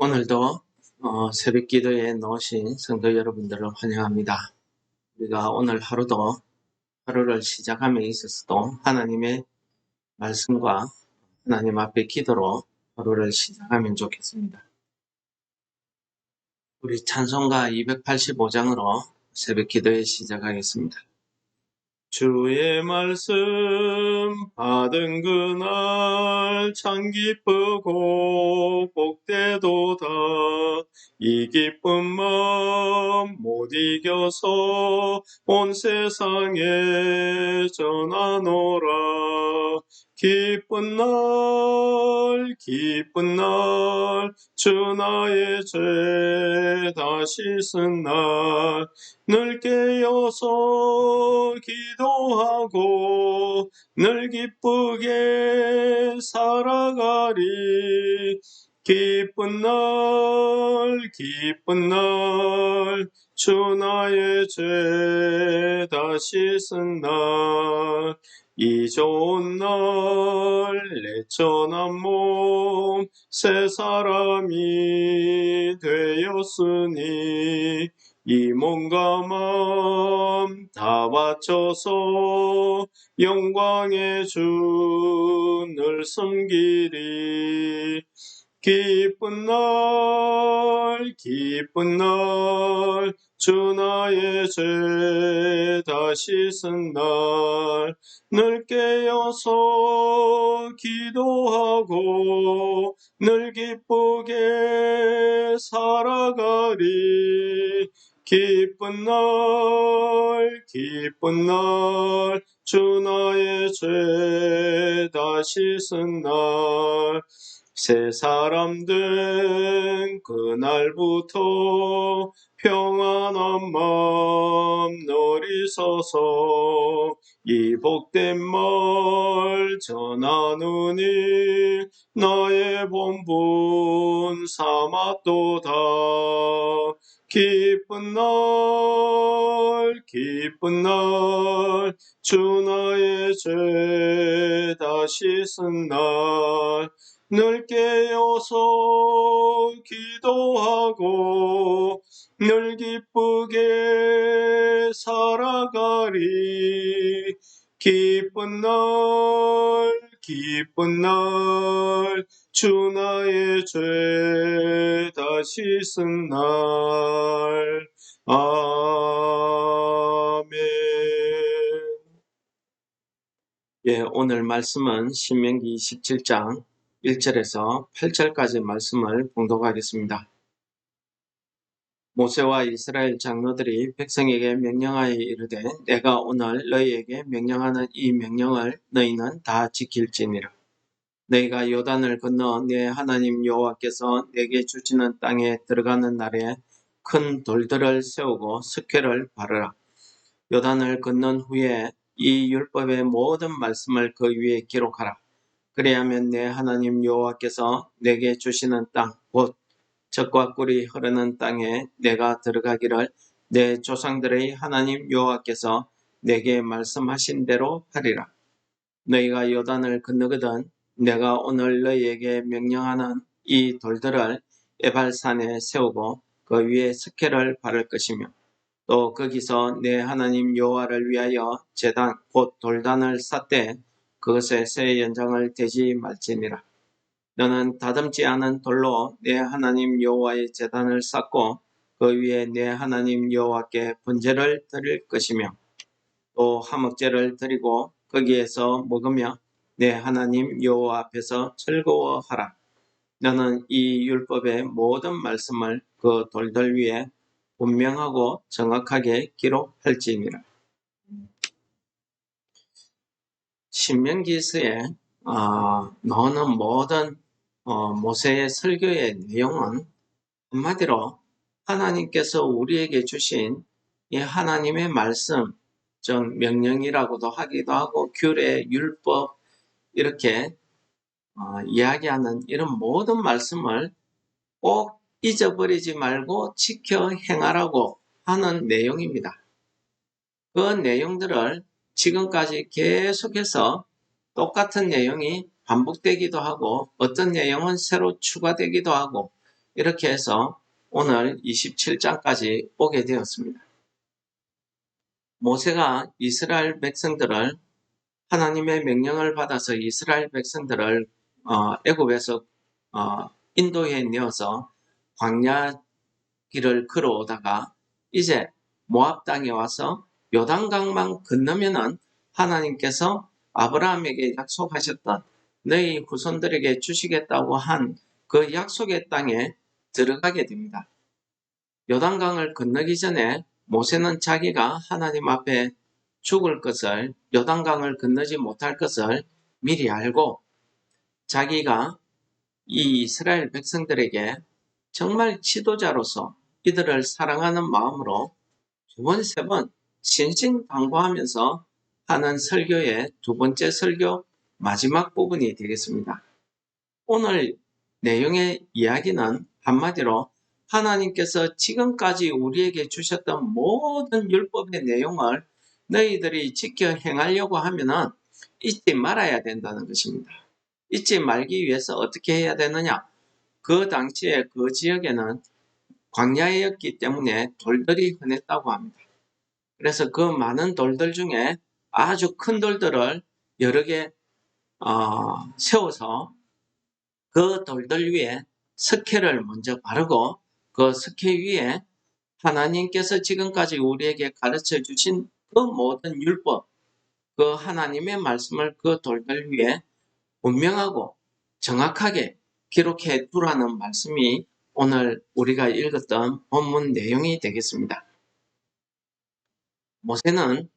오늘도 새벽 기도에 나오신 성도 여러분들을 환영합니다. 우리가 오늘 하루를 시작함에 있어서도 하나님의 말씀과 하나님 앞에 기도로 하루를 시작하면 좋겠습니다. 우리 찬송가 285장으로 새벽 기도에 시작하겠습니다. 주의 말씀 받은 그날 참 기쁘고 복되도다. 이 기쁜 마음 못 이겨서 온 세상에 전하노라. 기쁜 날 주 나의 죄 다 씻은 날 늘 깨어서 기도하고 늘 기쁘게 살아가리. 기쁜 날 주 나의 죄 다 씻은 날 이 좋은 날 내 천한 몸 새 사람이 되었으니 이 몸과 마음 다 바쳐서 영광의 주를 섬기리. 기쁜 날 주 나의 죄 다 씻은 날 늘 깨어서 기도하고 늘 기쁘게 살아가리. 기쁜 날 주 나의 죄 다 씻은 날 새 사람 된 그날부터 평안한 마음 누리소서. 이 복된 말 전하느니 나의 본분 삼았도다. 기쁜 날 주 나의 죄 다 씻은 날 늘 깨어서 기도하고 늘 기쁘게 살아가리. 기쁜 날 주 나의 죄 다 씻은 날. 아멘. 오늘 말씀은 신명기 27장 1절에서 8절까지 말씀을 봉독하겠습니다. 모세와 이스라엘 장로들이 백성에게 명령하여 이르되 내가 오늘 너희에게 명령하는 이 명령을 너희는 다 지킬지니라. 너희가 요단을 건너 내 하나님 여호와께서 내게 주시는 땅에 들어가는 날에 큰 돌들을 세우고 석회를 바르라. 요단을 건넌 후에 이 율법의 모든 말씀을 그 위에 기록하라. 그리하면 내 하나님 여호와께서 내게 주시는 땅, 곧 젖과 꿀이 흐르는 땅에 내가 들어가기를 내 조상들의 하나님 여호와께서 내게 말씀하신 대로 하리라. 너희가 요단을 건너거든 내가 오늘 너희에게 명령하는 이 돌들을 에발산에 세우고 그 위에 석회를 바를 것이며 또 거기서 내 하나님 여호와를 위하여 제단 곧 돌단을 쌓되 그것에 새 연장을 대지 말지니라. 너는 다듬지 않은 돌로 내 하나님 여호와의 제단을 쌓고 그 위에 내 하나님 여호와께 번제를 드릴 것이며 또 화목제를 드리고 거기에서 먹으며 내 하나님 여호와 앞에서 즐거워하라. 너는 이 율법의 모든 말씀을 그 돌들 위에 분명하고 정확하게 기록할지니라. 신명기서에 나오는 모든 모세의 설교의 내용은 한마디로 하나님께서 우리에게 주신 이 하나님의 말씀, 즉 명령이라고도 하기도 하고 규례, 율법 이렇게 이야기하는 이런 모든 말씀을 꼭 잊어버리지 말고 지켜 행하라고 하는 내용입니다. 그 내용들을 지금까지 계속해서 똑같은 내용이 반복되기도 하고 어떤 내용은 새로 추가되기도 하고 이렇게 해서 오늘 27장까지 오게 되었습니다. 모세가 이스라엘 백성들을 하나님의 명령을 받아서 이스라엘 백성들을 애굽에서 인도해 내어서 광야 길을 걸어오다가 이제 모압 땅에 와서 요단강만 건너면은 하나님께서 아브라함에게 약속하셨던 너희 후손들에게 주시겠다고 한 그 약속의 땅에 들어가게 됩니다. 요단강을 건너기 전에 모세는 자기가 하나님 앞에 죽을 것을, 요단강을 건너지 못할 것을 미리 알고 자기가 이 이스라엘 백성들에게 정말 지도자로서 이들을 사랑하는 마음으로 두 번, 세 번 신신당부하면서 하는 설교의 두 번째 설교 마지막 부분이 되겠습니다. 오늘 내용의 이야기는 한마디로 하나님께서 지금까지 우리에게 주셨던 모든 율법의 내용을 너희들이 지켜 행하려고 하면은 잊지 말아야 된다는 것입니다. 잊지 말기 위해서 어떻게 해야 되느냐? 그 당시에 그 지역에는 광야였기 때문에 돌들이 흔했다고 합니다. 그래서 그 많은 돌들 중에 아주 큰 돌들을 여러 개 세워서 그 돌들 위에 석회를 먼저 바르고 그 석회 위에 하나님께서 지금까지 우리에게 가르쳐 주신 그 모든 율법, 그 하나님의 말씀을 그 돌들 위에 분명하고 정확하게 기록해 두라는 말씀이 오늘 우리가 읽었던 본문 내용이 되겠습니다. 모세는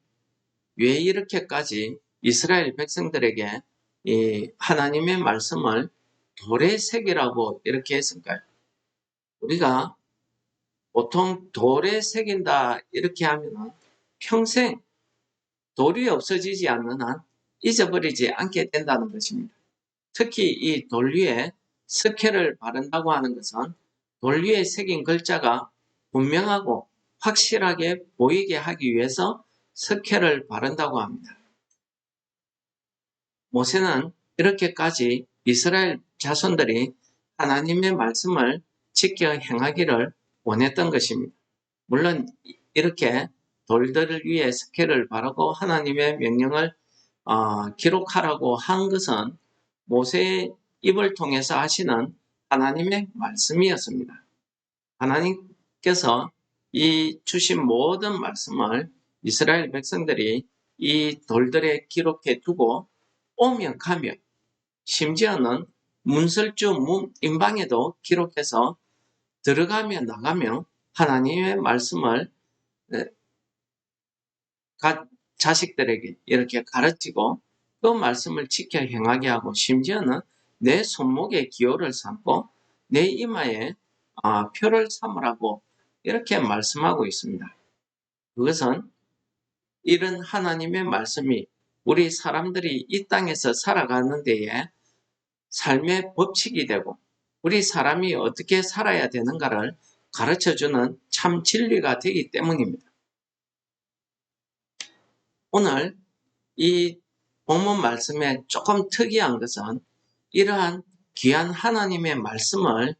왜 이렇게까지 이스라엘 백성들에게 이 하나님의 말씀을 돌에 새기라고 이렇게 했을까요? 우리가 보통 돌에 새긴다 이렇게 하면 평생 돌이 없어지지 않는 한 잊어버리지 않게 된다는 것입니다. 특히 이 돌 위에 석회를 바른다고 하는 것은 돌 위에 새긴 글자가 분명하고 확실하게 보이게 하기 위해서 석회를 바른다고 합니다. 모세는 이렇게까지 이스라엘 자손들이 하나님의 말씀을 지켜 행하기를 원했던 것입니다. 물론 이렇게 돌들을 위해 석회를 바르고 하나님의 명령을 기록하라고 한 것은 모세의 입을 통해서 하시는 하나님의 말씀이었습니다. 하나님께서 이 주신 모든 말씀을 이스라엘 백성들이 이 돌들에 기록해 두고 오며 가며 심지어는 문설주 문 인방에도 기록해서 들어가며 나가며 하나님의 말씀을 자식들에게 이렇게 가르치고 그 말씀을 지켜 행하게 하고 심지어는 내 손목에 기호를 삼고 내 이마에 표를 삼으라고 이렇게 말씀하고 있습니다. 그것은 이런 하나님의 말씀이 우리 사람들이 이 땅에서 살아가는 데에 삶의 법칙이 되고 우리 사람이 어떻게 살아야 되는가를 가르쳐주는 참 진리가 되기 때문입니다. 오늘 이 본문 말씀에 조금 특이한 것은 이러한 귀한 하나님의 말씀을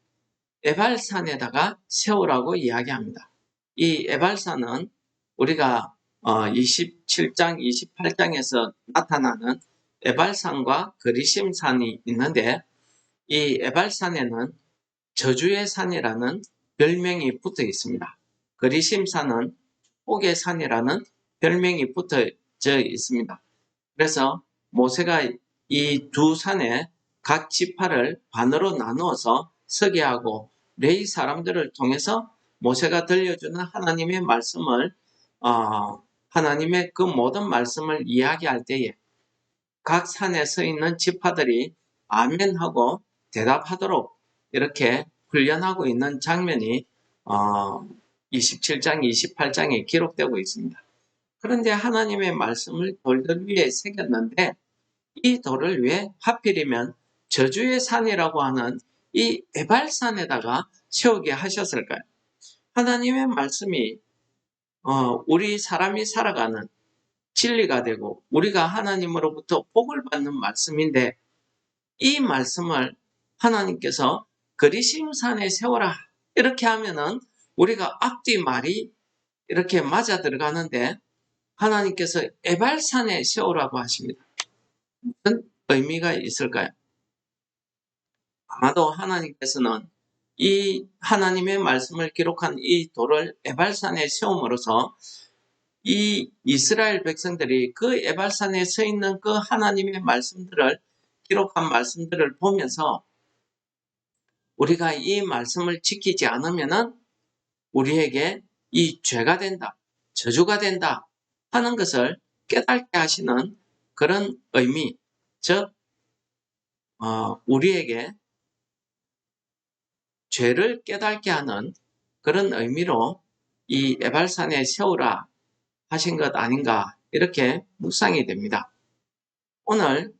에발산에다가 세우라고 이야기합니다. 이 에발산은 우리가 27장, 28장에서 나타나는 에발산과 그리심산이 있는데 이 에발산에는 저주의 산이라는 별명이 붙어 있습니다. 그리심산은 복의 산이라는 별명이 붙어져 있습니다. 그래서 모세가 이 두 산에 각 지파를 반으로 나누어서 서게 하고 레위 사람들을 통해서 모세가 들려주는 하나님의 말씀을 하나님의 그 모든 말씀을 이야기할 때에 각 산에 서 있는 지파들이 아멘하고 대답하도록 이렇게 훈련하고 있는 장면이 27장, 28장에 기록되고 있습니다. 그런데 하나님의 말씀을 돌들 위에 새겼는데 이 돌을 왜 하필이면 저주의 산이라고 하는 이 에발산에다가 세우게 하셨을까요? 하나님의 말씀이 우리 사람이 살아가는 진리가 되고 우리가 하나님으로부터 복을 받는 말씀인데 이 말씀을 하나님께서 그리심산에 세워라. 이렇게 하면은 우리가 앞뒤 말이 이렇게 맞아 들어가는데 하나님께서 에발산에 세우라고 하십니다. 무슨 의미가 있을까요? 아마도 하나님께서는 이 하나님의 말씀을 기록한 이 돌을 에발산에 세움으로써 이 이스라엘 백성들이 그 에발산에 서 있는 그 하나님의 말씀들을 기록한 말씀들을 보면서 우리가 이 말씀을 지키지 않으면은 우리에게 이 죄가 된다, 저주가 된다 하는 것을 깨닫게 하시는 그런 의미, 즉 우리에게 죄를 깨닫게 하는 그런 의미로 이 에발산에 세우라 하신 것 아닌가 이렇게 묵상이 됩니다. 오늘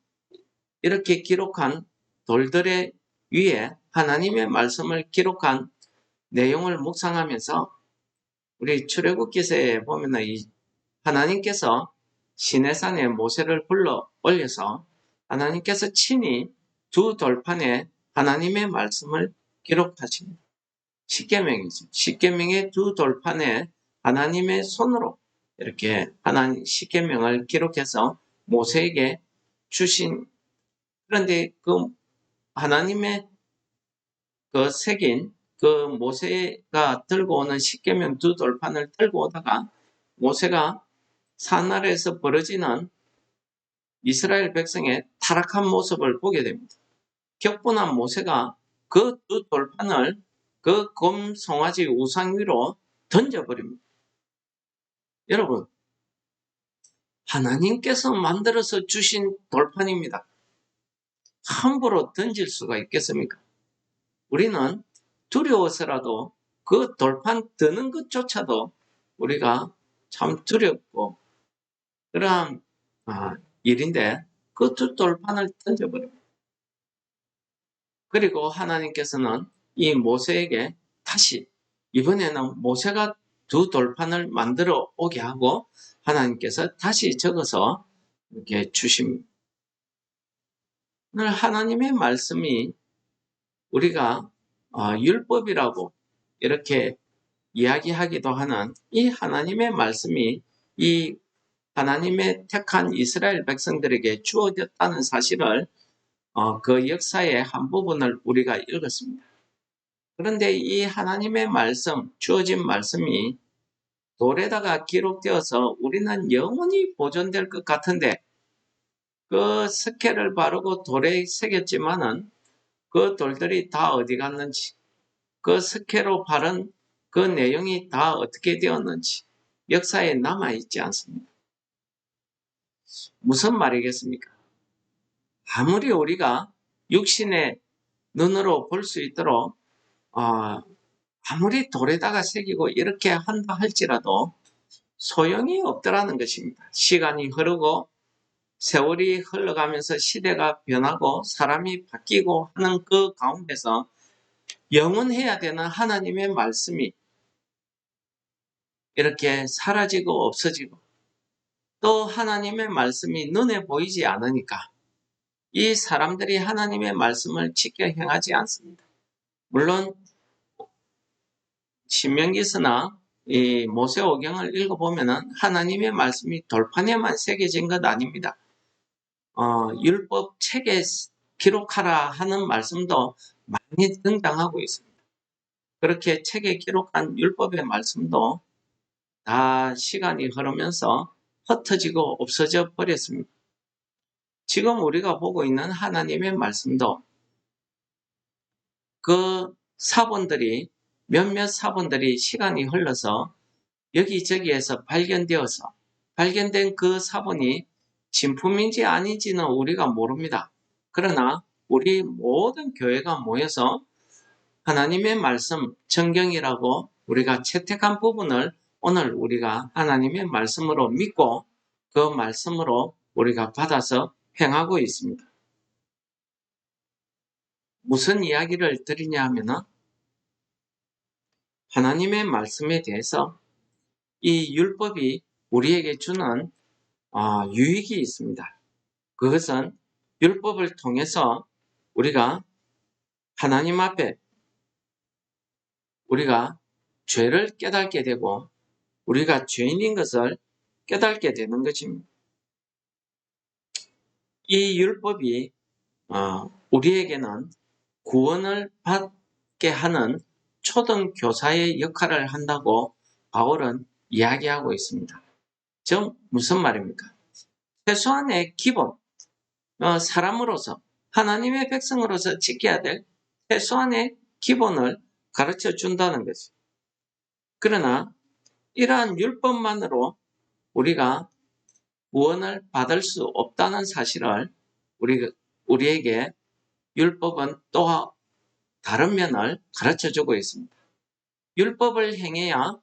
이렇게 기록한 돌들의 위에 하나님의 말씀을 기록한 내용을 묵상하면서 우리 출애굽기서에 보면은 하나님께서 시내산에 모세를 불러 올려서 하나님께서 친히 두 돌판에 하나님의 말씀을 기록하십니다. 십계명이죠. 십계명의 두 돌판에 하나님의 손으로 이렇게 하나님 십계명을 기록해서 모세에게 주신, 그런데 그 하나님의 그 새긴 그 모세가 들고 오는 십계명 두 돌판을 들고 오다가 모세가 산 아래에서 벌어지는 이스라엘 백성의 타락한 모습을 보게 됩니다. 격분한 모세가 그 두 돌판을 그 검 송아지 우상 위로 던져버립니다. 여러분, 하나님께서 만들어서 주신 돌판입니다. 함부로 던질 수가 있겠습니까? 우리는 두려워서라도 그 돌판 드는 것조차도 우리가 참 두렵고 그러한 일인데 그 두 돌판을 던져버립니다. 그리고 하나님께서는 이 모세에게 다시 이번에는 모세가 두 돌판을 만들어 오게 하고 하나님께서 다시 적어서 이렇게 주십니다. 오늘 하나님의 말씀이 우리가 율법이라고 이렇게 이야기하기도 하는 이 하나님의 말씀이 이 하나님의 택한 이스라엘 백성들에게 주어졌다는 사실을 그 역사의 한 부분을 우리가 읽었습니다. 그런데 이 하나님의 말씀, 주어진 말씀이 돌에다가 기록되어서 우리는 영원히 보존될 것 같은데 그 스케를 바르고 돌에 새겼지만은 그 돌들이 다 어디 갔는지, 그 스케로 바른 그 내용이 다 어떻게 되었는지 역사에 남아있지 않습니다. 무슨 말이겠습니까? 아무리 우리가 육신의 눈으로 볼 수 있도록 아무리 돌에다가 새기고 이렇게 한다 할지라도 소용이 없더라는 것입니다. 시간이 흐르고 세월이 흘러가면서 시대가 변하고 사람이 바뀌고 하는 그 가운데서 영원해야 되는 하나님의 말씀이 이렇게 사라지고 없어지고 또 하나님의 말씀이 눈에 보이지 않으니까 이 사람들이 하나님의 말씀을 지켜 행하지 않습니다. 물론 신명기서나 이 모세오경을 읽어보면은 하나님의 말씀이 돌판에만 새겨진 것 아닙니다. 율법 책에 기록하라 하는 말씀도 많이 등장하고 있습니다. 그렇게 책에 기록한 율법의 말씀도 다 시간이 흐르면서 흩어지고 없어져 버렸습니다. 지금 우리가 보고 있는 하나님의 말씀도 그 사본들이 몇몇 사본들이 시간이 흘러서 여기저기에서 발견된 그 사본이 진품인지 아닌지는 우리가 모릅니다. 그러나 우리 모든 교회가 모여서 하나님의 말씀, 성경이라고 우리가 채택한 부분을 오늘 우리가 하나님의 말씀으로 믿고 그 말씀으로 우리가 받아서 행하고 있습니다. 무슨 이야기를 드리냐 하면은 하나님의 말씀에 대해서 이 율법이 우리에게 주는 유익이 있습니다. 그것은 율법을 통해서 우리가 하나님 앞에 우리가 죄를 깨닫게 되고 우리가 죄인인 것을 깨닫게 되는 것입니다. 이 율법이 우리에게는 구원을 받게 하는 초등교사의 역할을 한다고 바울은 이야기하고 있습니다. 즉 무슨 말입니까? 최소한의 기본, 사람으로서 하나님의 백성으로서 지켜야 될 최소한의 기본을 가르쳐 준다는 것이죠. 그러나 이러한 율법만으로 우리가 구원을 받을 수 없다는 사실을 우리에게 율법은 또 다른 면을 가르쳐 주고 있습니다. 율법을 행해야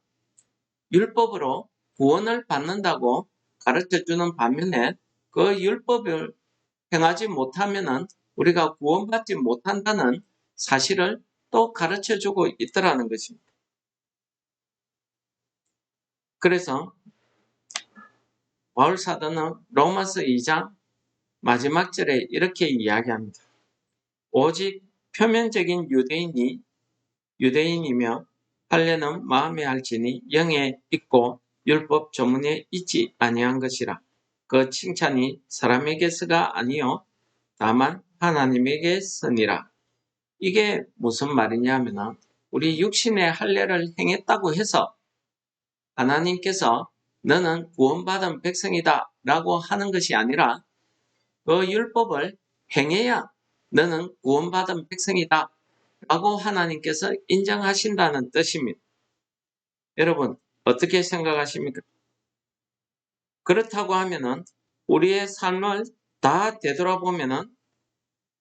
율법으로 구원을 받는다고 가르쳐 주는 반면에 그 율법을 행하지 못하면 우리가 구원받지 못한다는 사실을 또 가르쳐 주고 있더라는 것입니다. 그래서 바울 사도는 로마서 2장 마지막 절에 이렇게 이야기합니다. 오직 표면적인 유대인이며 할례는 마음에 할지니 영에 있고 율법 조문에 있지 아니한 것이라. 그 칭찬이 사람에게서가 아니요 다만 하나님에게서니라. 이게 무슨 말이냐 하면 우리 육신의 할례를 행했다고 해서 하나님께서 너는 구원받은 백성이다 라고 하는 것이 아니라 그 율법을 행해야 너는 구원받은 백성이다 라고 하나님께서 인정하신다는 뜻입니다. 여러분 어떻게 생각하십니까? 그렇다고 하면은 우리의 삶을 다 되돌아보면은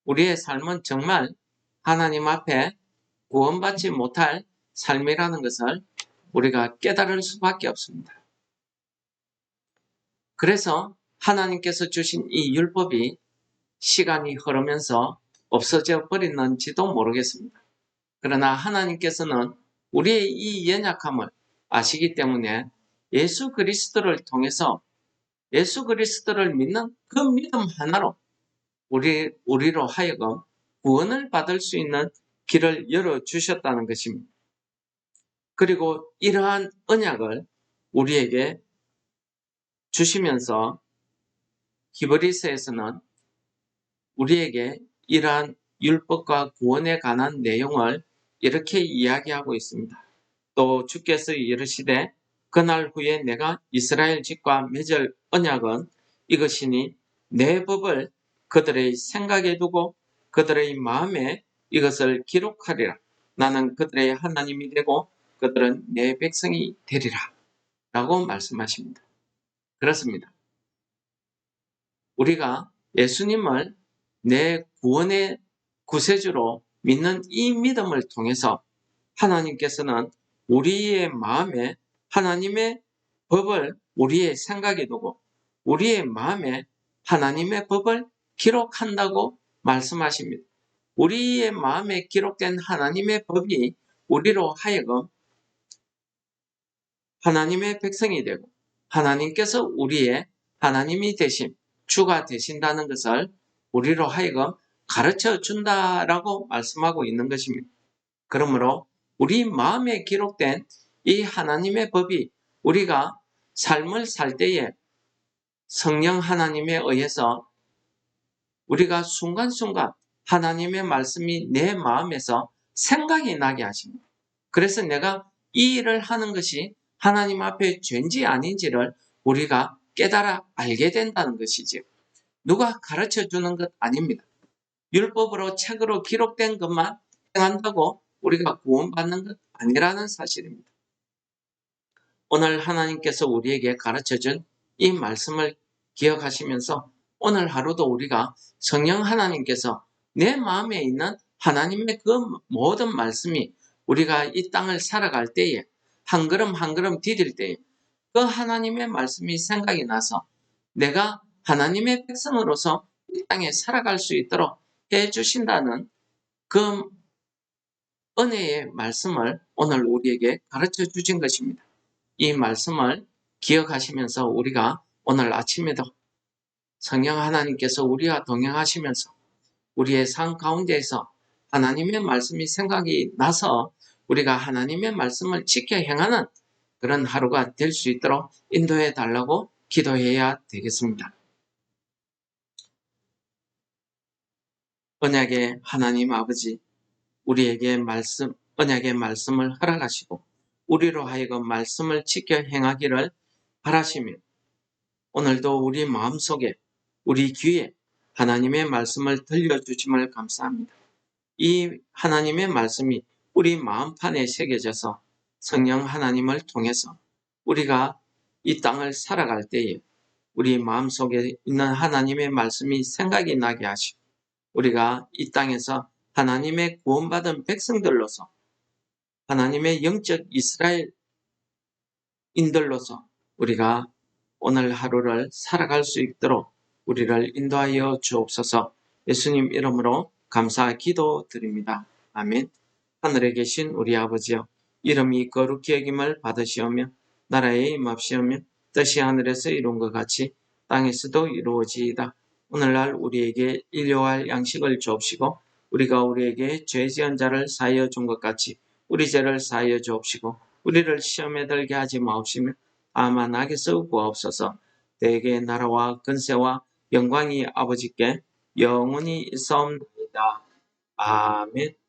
우리의 삶은 정말 하나님 앞에 구원받지 못할 삶이라는 것을 우리가 깨달을 수밖에 없습니다. 그래서 하나님께서 주신 이 율법이 시간이 흐르면서 없어져 버렸는지도 모르겠습니다. 그러나 하나님께서는 우리의 이 연약함을 아시기 때문에 예수 그리스도를 통해서 예수 그리스도를 믿는 그 믿음 하나로 우리로 하여금 구원을 받을 수 있는 길을 열어주셨다는 것입니다. 그리고 이러한 언약을 우리에게 주시면서 히브리서에서는 우리에게 이러한 율법과 구원에 관한 내용을 이렇게 이야기하고 있습니다. 또 주께서 이르시되 그날 후에 내가 이스라엘 집과 맺을 언약은 이것이니 내 법을 그들의 생각에 두고 그들의 마음에 이것을 기록하리라. 나는 그들의 하나님이 되고 그들은 내 백성이 되리라. 라고 말씀하십니다. 그렇습니다. 우리가 예수님을 내 구원의 구세주로 믿는 이 믿음을 통해서 하나님께서는 우리의 마음에 하나님의 법을 우리의 생각에 두고 우리의 마음에 하나님의 법을 기록한다고 말씀하십니다. 우리의 마음에 기록된 하나님의 법이 우리로 하여금 하나님의 백성이 되고 하나님께서 우리의 하나님이 되신 주가 되신다는 것을 우리로 하여금 가르쳐 준다라고 말씀하고 있는 것입니다. 그러므로 우리 마음에 기록된 이 하나님의 법이 우리가 삶을 살 때에 성령 하나님에 의해서 우리가 순간순간 하나님의 말씀이 내 마음에서 생각이 나게 하십니다. 그래서 내가 이 일을 하는 것이 하나님 앞에 죄인지 아닌지를 우리가 깨달아 알게 된다는 것이지요. 누가 가르쳐 주는 것 아닙니다. 율법으로 책으로 기록된 것만 행한다고 우리가 구원받는 것 아니라는 사실입니다. 오늘 하나님께서 우리에게 가르쳐 준 이 말씀을 기억하시면서 오늘 하루도 우리가 성령 하나님께서 내 마음에 있는 하나님의 그 모든 말씀이 우리가 이 땅을 살아갈 때에 한 걸음 한 걸음 디딜 때에 그 하나님의 말씀이 생각이 나서 내가 하나님의 백성으로서 이 땅에 살아갈 수 있도록 해주신다는 그 은혜의 말씀을 오늘 우리에게 가르쳐 주신 것입니다. 이 말씀을 기억하시면서 우리가 오늘 아침에도 성령 하나님께서 우리와 동행하시면서 우리의 삶 가운데에서 하나님의 말씀이 생각이 나서 우리가 하나님의 말씀을 지켜 행하는 그런 하루가 될 수 있도록 인도해 달라고 기도해야 되겠습니다. 언약의 하나님 아버지, 우리에게 언약의 말씀을 허락하시고 우리로 하여금 말씀을 지켜 행하기를 바라시며 오늘도 우리 마음속에 우리 귀에 하나님의 말씀을 들려주심을 감사합니다. 이 하나님의 말씀이 우리 마음판에 새겨져서 성령 하나님을 통해서 우리가 이 땅을 살아갈 때에 우리 마음속에 있는 하나님의 말씀이 생각이 나게 하시고 우리가 이 땅에서 하나님의 구원받은 백성들로서 하나님의 영적 이스라엘인들로서 우리가 오늘 하루를 살아갈 수 있도록 우리를 인도하여 주옵소서. 예수님 이름으로 감사 기도드립니다. 아멘. 하늘에 계신 우리 아버지여, 이름이 거룩히 여김을 받으시오며 나라에 임합시오며 뜻이 하늘에서 이룬 것 같이 땅에서도 이루어지이다. 오늘날 우리에게 일용할 양식을 주옵시고 우리가 우리에게 죄 지은 자를 사하여 준 것 같이 우리 죄를 사하여 주옵시고 우리를 시험에 들게 하지 마옵시며 다만 악에서 구하옵소서. 대개 나라와 근세와 영광이 아버지께 영원히 있사옵나이다. 아멘.